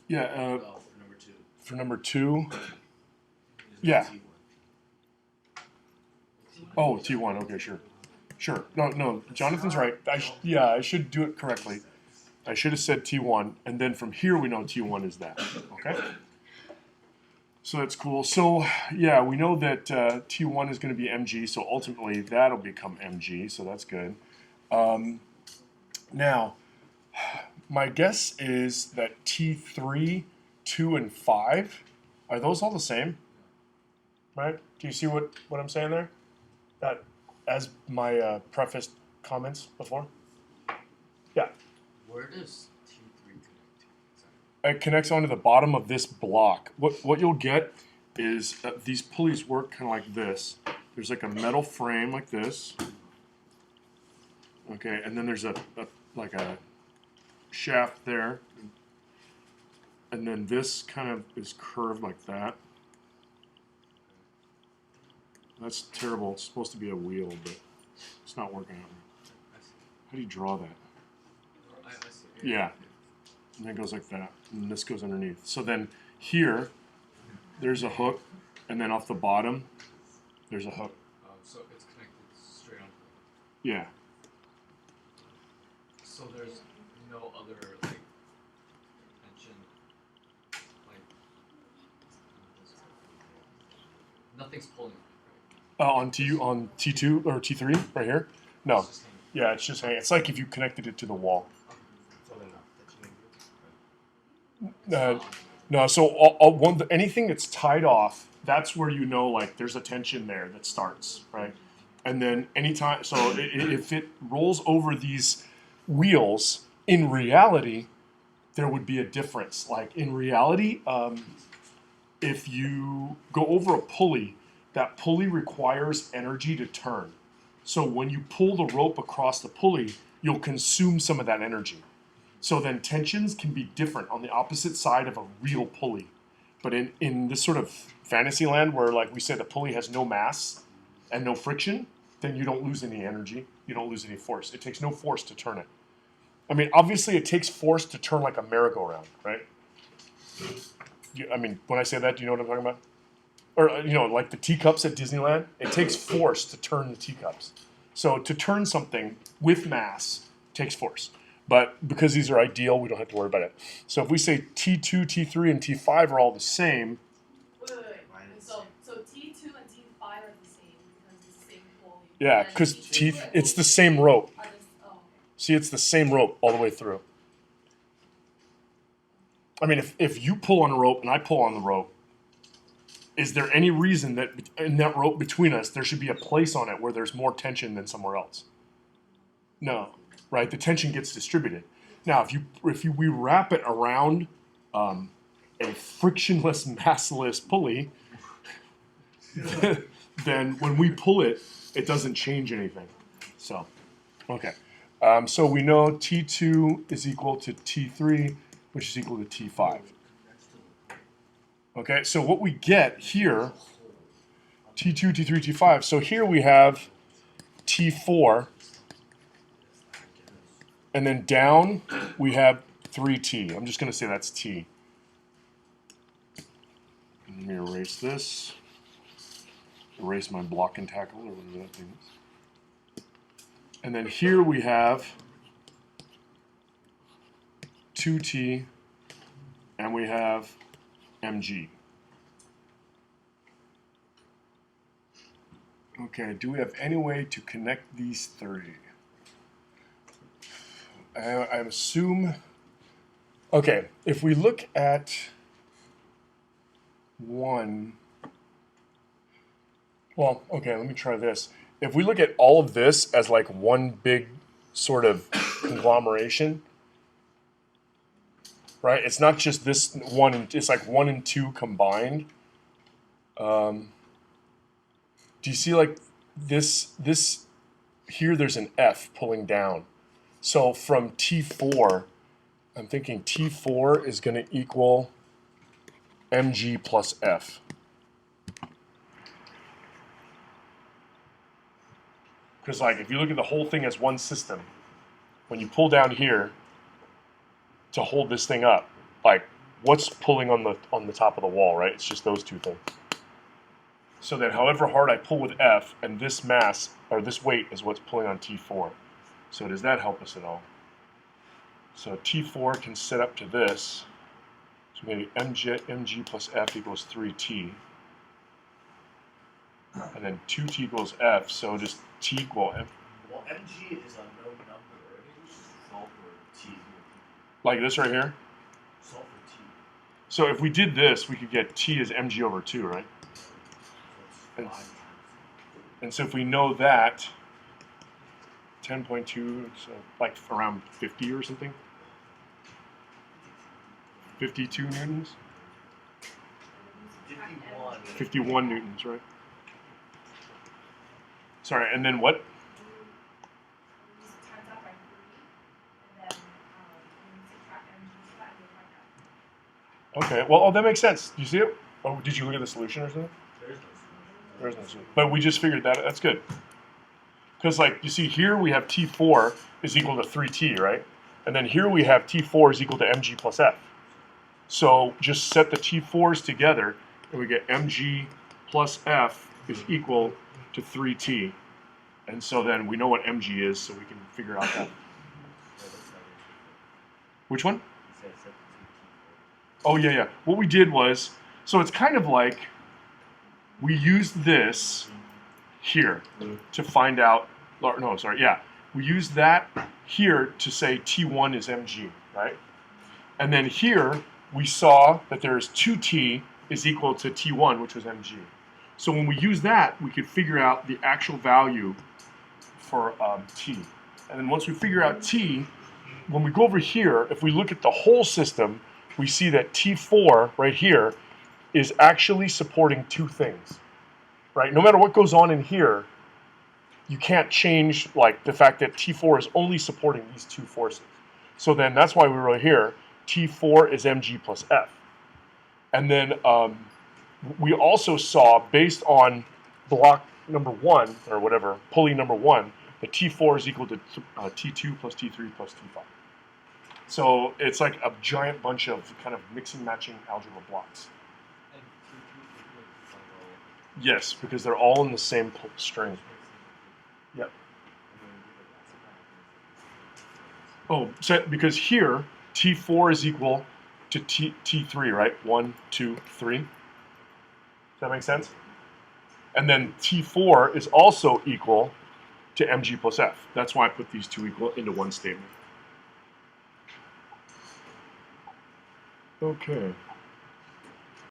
Yeah, For number two. for number 2. There's Yeah. T1. Oh, T1. Okay, sure. Sure. No, Jonathan's right. I should do it correctly. I should have said T1, and then from here we know T1 is that. Okay? So that's cool. So, yeah, we know that T1 is going to be mg, so ultimately that'll become mg, so that's good. Now, my guess is that T3, 2, and 5, are those all the same? Right? Do you see what I'm saying there? That, as my preface comments before? Yeah. Where does T3 connect to? It connects onto the bottom of this block. What you'll get is these pulleys work kind of like this. There's like a metal frame like this. Okay, and then there's like a shaft there. And then this kind of is curved like that. That's terrible. It's supposed to be a wheel, but it's not working out. I see. How do you draw that? I see. Yeah. And then it goes like that. And this goes underneath. So then here, there's a hook. And then off the bottom, there's a hook. So it's connected straight on. Yeah. So there's no other like tension, like nothing's pulling on it, right? On T2 or T3 right here? No. It's just hanging. Yeah, it's just hanging. It's like if you connected it to the wall. So they're not touching it. No, so anything that's tied off, that's where you know like there's a tension there that starts, right? And then anytime, so if it rolls over these wheels, in reality, there would be a difference. Like in reality, if you go over a pulley, that pulley requires energy to turn. So when you pull the rope across the pulley, you'll consume some of that energy. So then tensions can be different on the opposite side of a real pulley. But in this sort of fantasy land where like we say the pulley has no mass and no friction, then you don't lose any energy. You don't lose any force. It takes no force to turn it. I mean, obviously it takes force to turn like a merry-go-round, right? I mean, when I say that, do you know what I'm talking about? Or, like the teacups at Disneyland, it takes force to turn the teacups. So to turn something with mass takes force. But because these are ideal, we don't have to worry about it. So if we say T2, T3, and T5 are all the same. Wait. So T2 and T5 are the same because it's the same pulley. Yeah, And because T2 it's the same rope. are the, oh, okay. See, it's the same rope all the way through. I mean, if you pull on a rope and I pull on the rope, is there any reason that in that rope between us there should be a place on it where there's more tension than somewhere else? No, right? The tension gets distributed. Now, if we wrap it around a frictionless, massless pulley, then when we pull it, it doesn't change anything. So, okay. So we know T2 is equal to T3, which is equal to T5. Okay, so what we get here, T2, T3, T5. So here we have T4, and then down we have 3T. I'm just going to say that's T. Let me erase this. Erase my block and tackle, or whatever that thing is. And then here we have 2T, and we have mg. Okay, do we have any way to connect these three? I assume, okay, if we look at one, well, okay, let me try this. If we look at all of this as like one big sort of conglomeration, right? It's not just this one, it's like 1 and 2 combined. Do you see like this here there's an F pulling down. So from T4, I'm thinking T4 is going to equal mg plus F. Because like if you look at the whole thing as one system, when you pull down here to hold this thing up, like what's pulling on the top of the wall, right? It's just those two things. So then however hard I pull with F, and this mass, or this weight, is what's pulling on T4. So does that help us at all? So T4 can set up to this. So maybe mg plus F equals 3T. And then 2T equals F, so just T equal F. Well, mg is a known number, right? We should solve for t. Like this right here. Solve for t. So if we did this, we could get T as mg over 2, right? So it's And- 5 times. And so if we know that, 10.2, so like around 50 or something? 52 newtons? 51. 51 newtons, right? Sorry, and then what? We use times that by 3, and then we subtract mg to that, and we find out. Okay, well, oh, that makes sense. Do you see it? Oh, did you look at the solution or something? There's no solution. There is no solution. But we just figured that. That's good. Because, like, you see here we have T4 is equal to 3T, right? And then here we have T4 is equal to mg plus F. So just set the T4s together, and we get mg plus F is equal to 3T. And so then we know what mg is, so we can figure out that. Yeah, that's not it. Which one? It says set to Oh, yeah, yeah. What we did was, so it's kind of like we used this here to find out, or no, sorry, yeah. We used that here to say T1 is mg, right? And then here we saw that there's 2T is equal to T1, which was mg. So when we use that, we could figure out the actual value for T. And then once we figure out T, when we go over here, if we look at the whole system, we see that T4 right here is actually supporting two things, right? No matter what goes on in here, you can't change like the fact that T4 is only supporting these two forces. So then that's why we wrote here, T4 is mg plus F. And then we also saw, based on block number 1, or whatever, pulley number 1, that T4 is equal to T2 plus T3 plus T5. So it's like a giant bunch of kind of mixing matching algebra blocks. And T3 is like Yes, because they're all in the same string. Yep. Oh, so because here T4 is equal to T3, right? 1, 2, 3. Does that make sense? And then T4 is also equal to mg plus F. That's why I put these two equal into one statement. Okay.